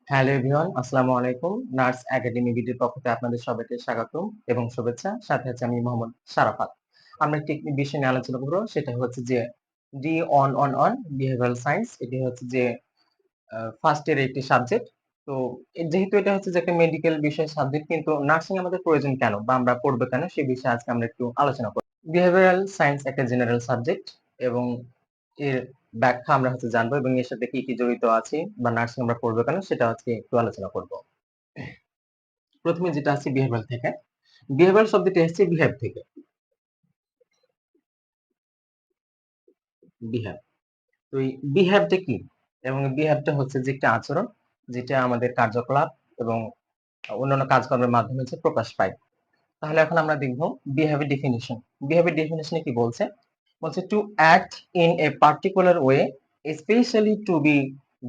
Hello everyone, আসসালামু আলাইকুম। Nurse academy বিডির পক্ষ থেকে আপনাদের সবাইকে স্বাগতম এবং শুভেচ্ছা। সাথে আছে আমি মোহাম্মদ শারাফাত। আমরা একটি বিষয় নিয়ে আলোচনা করব, সেটা হচ্ছে যে ডি অন বিহেভিয়ারাল সায়েন্স। এটি হচ্ছে যে ফার্স্ট ইয়ারের একটি সাবজেক্ট। তো যেহেতু এটা হচ্ছে যে একটা মেডিকেল বিষয় সাবজেক্ট, কিন্তু নার্সিং আমাদের প্রয়োজন কেন বা আমরা পড়বো কেন সেই বিষয়ে আজকে আমরা একটু আলোচনা করব। বিহেভিয়ারাল সায়েন্স একটা জেনারেল সাবজেক্ট এবং এর ব্যাখ্যা আমরা হচ্ছে জানবো এবং এর সাথে কি কি জড়িত আছে বা নার্সিং আমরা পড়বো কেন সেটা আজকে একটু আলোচনা করব। প্রথমে যেটা আছে বিহেভিয়ার থেকে। বিহেভিয়ার শব্দটি এসেছে বিহেভ থেকে। বিহেভ, তো এই বিহেভটা কি? এবং বিহেভটা হচ্ছে যে একটা আচরণ যেটা আমাদের কার্যকলাপ এবং অন্যান্য কাজকর্মের মাধ্যমে হচ্ছে প্রকাশ পায়। তাহলে এখন আমরা দেখব বিহেভিয়ার ডেফিনিশন। বিহেভিয়ার ডেফিনিশনে কি বলছে? বলছে to act in a particular way, specially to be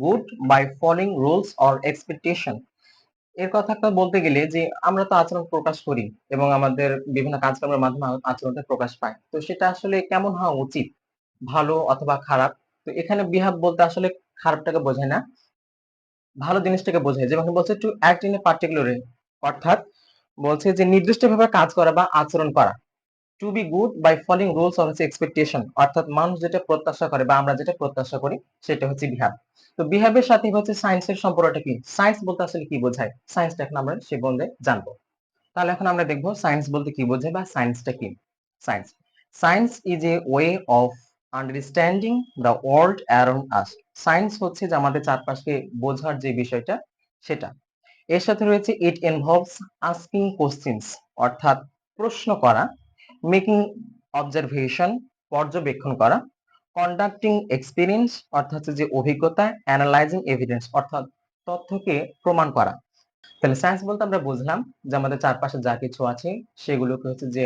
good by following rules or expectation. এর কথা একটা বলতে গেলে যে আমরা তো আচরণ প্রকাশ করি এবং আমাদের বিভিন্ন কাজকর্মের মাধ্যমে আচরণটা প্রকাশ পায়। তো সেটা আসলে কেমন হওয়া উচিত? ভালো অথবা খারাপ? তো এখানে বিহেভ বলতে আসলে খারাপটাকে বোঝায় না, ভালো জিনিসটাকে বোঝায়। যেমন বলছে to act in a particular way, অর্থাৎ বলছে যে নির্দিষ্টভাবে কাজ করা বা আচরণ করা। To be good by following rules or expectation, অর্থাৎ মানুষ যেটা প্রত্যাশা করে বা আমরা যেটা প্রত্যাশা করি সেটা হচ্ছে বিহেভ। তো বিহেভের সাথে হচ্ছে সায়েন্সের সম্পর্কটা কি? সায়েন্স বলতে আসলে কি বোঝায়? সায়েন্সটা এখন আমরা সে বন্ধে জানবো। তাহলে এখন আমরা দেখবো সায়েন্স বলতে কি বোঝায় বা সায়েন্সটা কি। Science science is a way of understanding the world around us. Science হচ্ছে যে আমাদের চারপাশকে বোঝার যে বিষয়টা সেটা। এর সাথে রয়েছে ইট ইনভলভস আস্কিং কোশ্চেনস, অর্থাৎ প্রশ্ন করা, মেকিং অবজারভেশন, পর্যবেক্ষণ করা, কন্ডাক্টিং এক্সপেরিয়েন্স, অর্থাৎ হচ্ছে যে অভিজ্ঞতা, অ্যানালাইজিং এভিডেন্স, অর্থাৎ তথ্যকে প্রমাণ করা। তাহলে সায়েন্স বলতে আমরা বুঝলাম যে আমাদের চারপাশে যা কিছু আছে সেগুলোকে হচ্ছে যে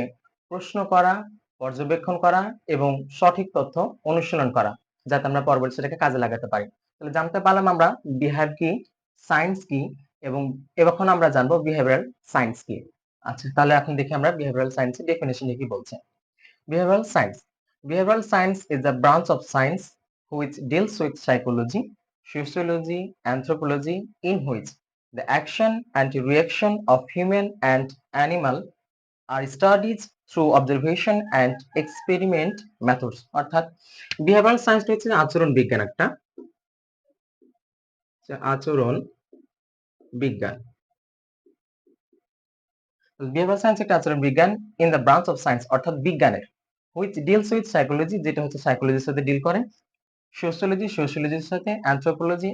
প্রশ্ন করা, পর্যবেক্ষণ করা এবং সঠিক তথ্য অনুশীলন করা, যাতে আমরা পরবর্তী সেটাকে কাজে লাগাতে পারি। তাহলে জানতে পারলাম আমরা বিহেভ কি, সায়েন্স কি, এবং এখন আমরা জানবো বিহেভিয়ারাল সায়েন্স কি। আচ্ছা, তাহলে এখন দেখি আমরা বিহেভিয়ারাল সায়েন্সের ডেফিনেশন কি বলছে। Behavioral science. Behavioral science is a branch of science which deals with psychology, sociology, anthropology, in which the action and reaction of human and animal are studied through observation and experiment methods. অর্থাৎ behavioral science হচ্ছে আচরণ বিজ্ঞান, একটা আচরণ বিজ্ঞান। Behavioural science একটা আচরণ বিজ্ঞান in the branch of science, অর্থাৎ বিজ্ঞানের, which deals with psychology, যেটা হচ্ছে সাইকোলজির সাথে ডিল করে, সোশিওলজির সাথে, anthropology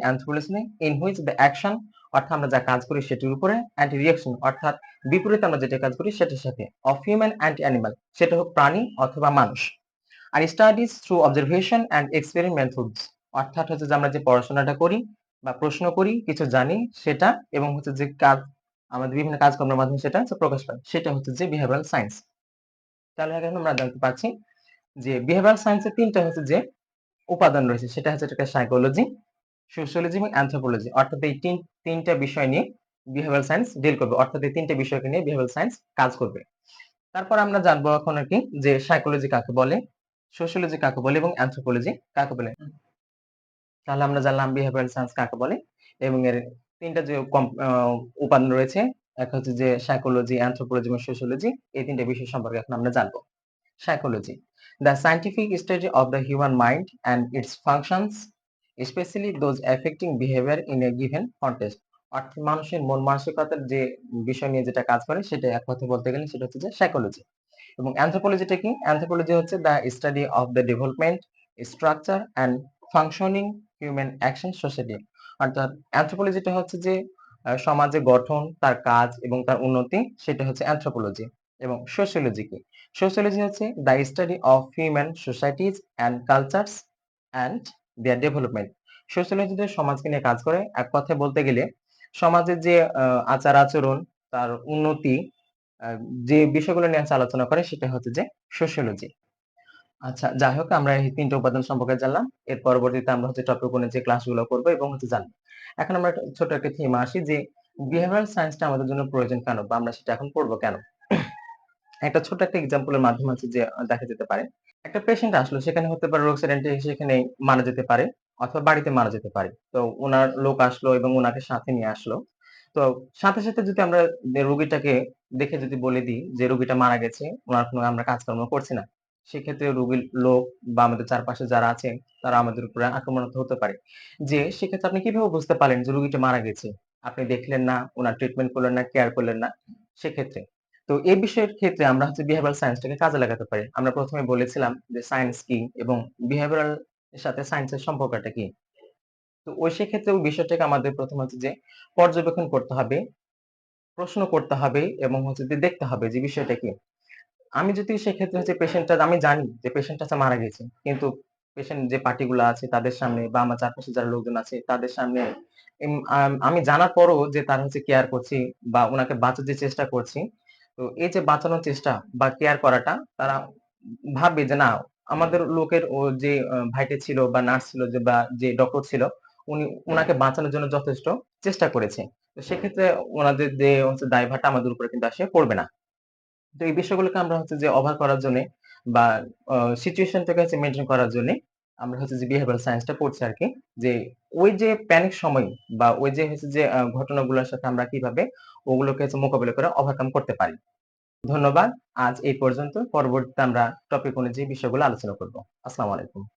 in which the action, অর্থাৎ আমরা যা কাজ করি সেটির উপরে, অ্যান্ড রিঅ্যাকশন, অর্থাৎ বিপরীতে আমরা যেটা কাজ করি সেটার সাথে, অফ হিউম্যান অ্যান্ড অ্যানিমাল, সেটা হোক প্রাণী অথবা মানুষ। আর studies through observation and experiment methods, অর্থাৎ হচ্ছে যে আমরা যে পড়াশোনাটা করি বা প্রশ্ন করি, কিছু জানি সেটা, এবং হচ্ছে যে কাজ আমাদের বিভিন্ন কাজকর্মের মাধ্যমে সেটা প্রকাশ পায়, সেটা হচ্ছে যে বিহেভিয়ারাল সায়েন্স। তাহলে এখন আমরা জানতে পারছি যে বিহেভিয়ারাল সায়েন্সের তিনটা হচ্ছে যে উপাদান রয়েছে, সেটা হচ্ছে একটা সাইকোলজি, সোশিওলজি এবং অ্যানথ্রোপোলজি, অর্থাৎ এই তিনটা বিষয় নিয়ে বিহেভিয়ারাল সায়েন্স ডিল করবে, অর্থাৎ এই তিনটা বিষয়কে নিয়ে বিহেভিয়ারাল সায়েন্স কাজ করবে। তারপর আমরা জানবো এখন আর কি যে সাইকোলজি কাকে বলে, সোশিওলজি কাকে বলে এবং অ্যানথ্রোপোলজি কাকে বলে। তাহলে আমরা জানলাম বিহেভিয়ারাল সায়েন্স কাকে বলে এবং এর তিনটা যে উপাদান রয়েছে, এক হচ্ছে যে সাইকোলজি, অ্যানথ্রোপোলজি এবং সোশিওলজি, এই তিনটা বিষয় সম্পর্কে এখন আমরা জানবো। Psychology, the scientific study of the human mind and its functions, especially those affecting behavior in a given context. অর্থাৎ মানুষের মন মানসিকতার যে বিষয় নিয়ে যেটা কাজ করে সেটা এক কথায় বলতে গেলে সেটা হচ্ছে যে সাইকোলজি। এবং অ্যানথ্রোপোলজিটা কি? অ্যানথ্রোপোলজি হচ্ছে the study of the development, structure and functioning human action society. অর্থাৎ অ্যানথ্রোপোলজিটা হচ্ছে যে সমাজের গঠন, তার কাজ এবং তার উন্নতি, সেটা হচ্ছে অ্যানথ্রোপোলজি। এবং সোশিওলজি কি? সোশিওলজি হচ্ছে the study of human societies and cultures and their development. সোশিওলজিতে সমাজকে নিয়ে কাজ করে, এক কথায় বলতে গেলে সমাজের যে আচার আচরণ, তার উন্নতি, যে বিষয়গুলো নিয়ে আলোচনা করে সেটা হচ্ছে যে সোশিওলজি। আচ্ছা, যাই হোক আমরা এই তিনটা উপাদান সম্পর্কে জানলাম। এর পরবর্তীতে আমরা হচ্ছে টপিক অনুযায়ী ক্লাসগুলো করব এবং হচ্ছে জানবো। এখন আমরা ছোট একটা থিমে আসি যে বিহেভিয়ারাল সায়েন্সটা আমাদের জন্য প্রয়োজন কেন বা আমরা সেটা এখন পড়বো কেন। একটা ছোট একটা এক্সাম্পলের মাধ্যমে হচ্ছে যে দেখা যেতে পারে। একটা পেশেন্ট আসলো, সেখানে হতে পারে রোগ সেডেন্টে সেখানে মারা যেতে পারে। অথবা বাড়িতে মারা যেতে পারে। তো উনার লোক আসলো এবং উনাকে সাথে নিয়ে আসলো। তো সাথে, সাথে যদি আমরা রোগীটাকে দেখে যদি বলে দিই যে রোগীটা মারা গেছে, উনার কোনো আমরা কাজকর্ম করছি না। সেক্ষেত্রে রোগীর লোক বা আমাদের চারপাশে যারা আছেন তারা আমাদের উপরে আক্রমণাত্মক হতে পারে। যে সেক্ষেত্রে আপনি কিভাবে বুঝতে পারলেন যে রোগীটা মারা গেছে? আপনি দেখলেন না, উনার ট্রিটমেন্ট করলেন না, কেয়ার করলেন না সেক্ষেত্রে। তো এই বিষয়ের ক্ষেত্রে আমরা হচ্ছে বিহেভিয়ারাল সায়েন্সটাকে কাজে লাগাতে পারি। আমরা ১ম এ বলেছিলাম যে সায়েন্স কি এবং বিহেভিয়ারাল এর সাথে সায়েন্সের সম্পর্কটা কি? তো সেক্ষেত্রে ওই বিষয়টাকে আমাদের ১ম হচ্ছে যে পর্যবেক্ষণ করতে হবে, প্রশ্ন করতে হবে এবং হচ্ছে যে দেখতে হবে যে বিষয়টা কি? আমি যদি সেক্ষেত্রে হচ্ছে আমি জানি যে পেশেন্টটা হচ্ছে মারা গেছে। কিন্তু পেশেন্ট যে পার্টি গুলা আছে তাদের সামনে বা আমার চারপাশে যারা লোকজন আছে তাদের সামনে আমি জানার পরও যে তার হচ্ছে কেয়ার করছি বা উনাকে বাঁচাতে চেষ্টা করছি। তো এই যে বাঁচানোর চেষ্টা বা কেয়ার করাটা তারা ভাববে যে না আমাদের লোকের যে ভাইটা ছিল বা নার্স ছিল যে বা যে ডক্টর ছিল উনাকে বাঁচানোর জন্য যথেষ্ট চেষ্টা করেছে। তো সেক্ষেত্রে উনাদের যে হচ্ছে দায়ভারটা আমাদের উপরে কিন্তু আসে পড়বে না। তো এই বিষয়গুলোকে আমরা হচ্ছে যে ওভার করার জন্যে বা সিচুয়েশনটাকে হচ্ছে মেইনটেইন করার জন্যে আমরা হচ্ছে যে বিহেভিয়ারাল সায়েন্সটা পড়ছি আরকি। যে ওই যে প্যানিক সময় বা ওই যে হচ্ছে যে ঘটনাগুলোর সাথে আমরা কিভাবে ওগুলোকে হচ্ছে মোকাবিলা করে ওভারকাম করতে পারি। ধন্যবাদ। আজ এই পর্যন্ত। পরবর্তীতে আমরা টপিক অনুযায়ী বিষয়গুলো আলোচনা করব। আসসালামু আলাইকুম।